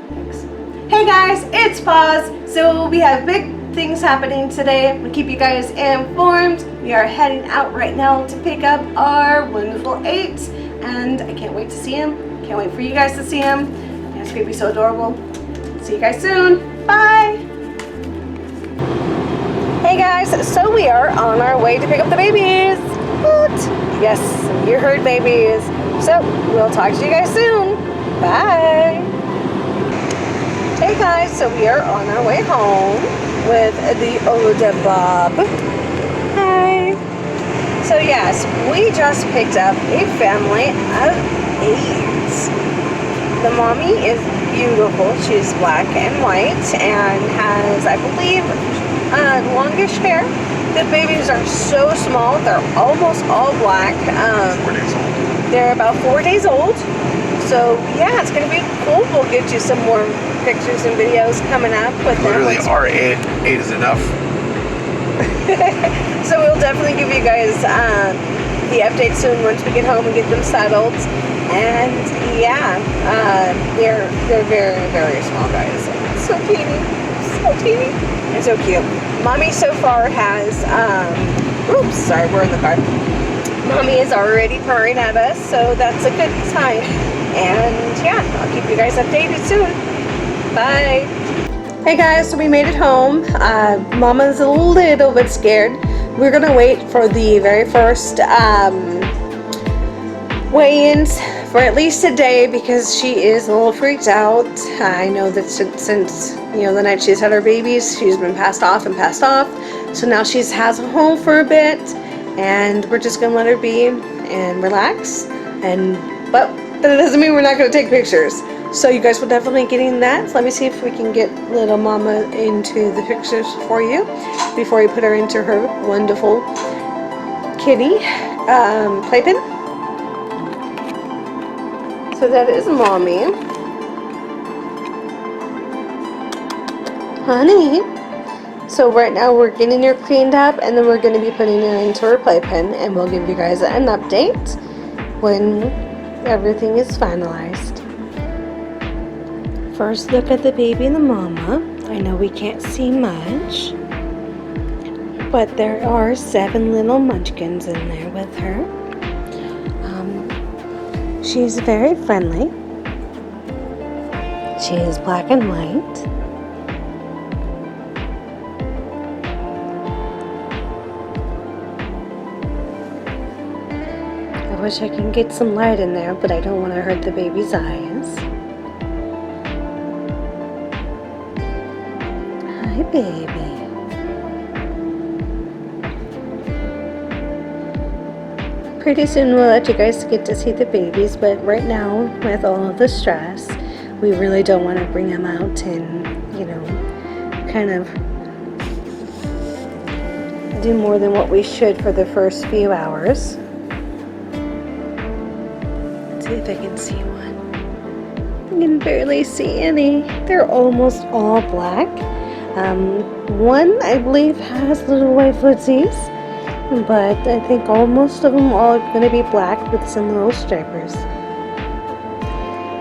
Thanks. Hey guys, it's Paws. So we have big things happening today. We'll keep you guys informed. We are heading out right now to pick up our wonderful 8, and I can't wait to see him. Can't wait for you guys to see him. It's gonna be so adorable. See you guys soon. Bye. Hey guys, so we are on our way to pick up the babies. Woot. Yes, you heard babies. So we'll talk to you guys soon. Bye. Hey guys, so we are on our way home with the older Bob. Hi. So yes, we just picked up a family of 8. The mommy is beautiful. She's black and white and has, I believe, longish hair. The babies are so small. They're almost all black. 4 days old. They're about 4 days old. So yeah, it's gonna be cool. We'll get you some more pictures and videos coming up with them. Literally, our 8 is enough. So we'll definitely give you guys the update soon once we get home and get them settled. And yeah, they're very, very small guys. So teeny, so teeny, and so cute. Mommy so far has, oops, sorry, we're in the car. Mommy is already purring at us, so that's a good sign. And yeah, I'll keep you guys updated soon. Bye. Hey guys, so we made it home. Mama's a little bit scared. We're gonna wait for the very first weigh-ins for at least a day because she is a little freaked out. I know that since you know the night she's had her babies, she's been passed off. So now she has a home for a bit, and we're just gonna let her be and relax. But that doesn't mean we're not gonna take pictures. So you guys will definitely get in that. So let me see if we can get little mama into the pictures for you before we put her into her wonderful kitty playpen. So that is mommy. Honey. So right now we're getting her cleaned up, and then we're going to be putting her into her playpen, and we'll give you guys an update when everything is finalized. First look at the baby and the mama. I know we can't see much, but there are 7 little munchkins in there with her. She's very friendly. She is black and white. I wish I could get some light in there, but I don't want to hurt the baby's eyes. Hi, baby. Pretty soon we'll let you guys get to see the babies, but right now, with all of the stress, we really don't want to bring them out and, you know, kind of do more than what we should for the first few hours. Let's see if I can see one. I can barely see any. They're almost all black. One, I believe, has little white footsies, but I think most of them all are going to be black with some little stripers.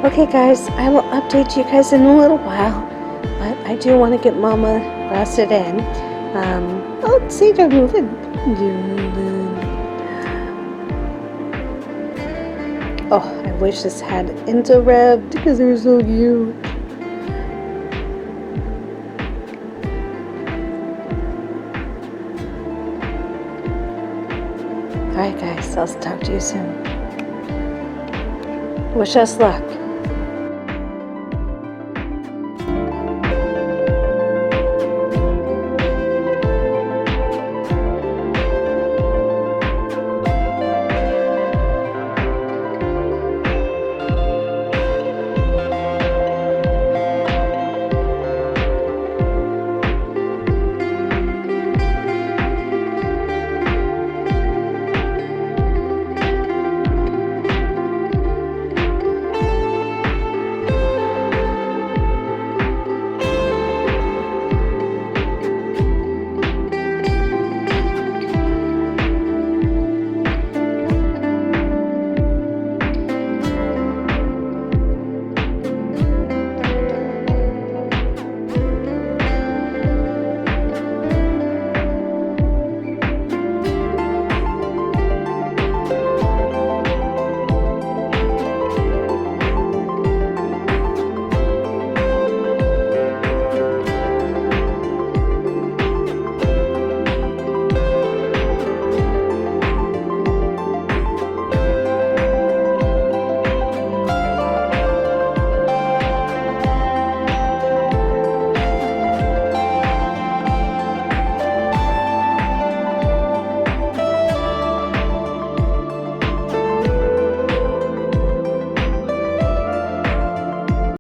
Okay guys, I will update you guys in a little while, but I do want to get mama rested in. Oh, see, they're moving. Oh, I wish this had interrupt because they're so cute. Alright guys, I'll talk to you soon. Wish us luck.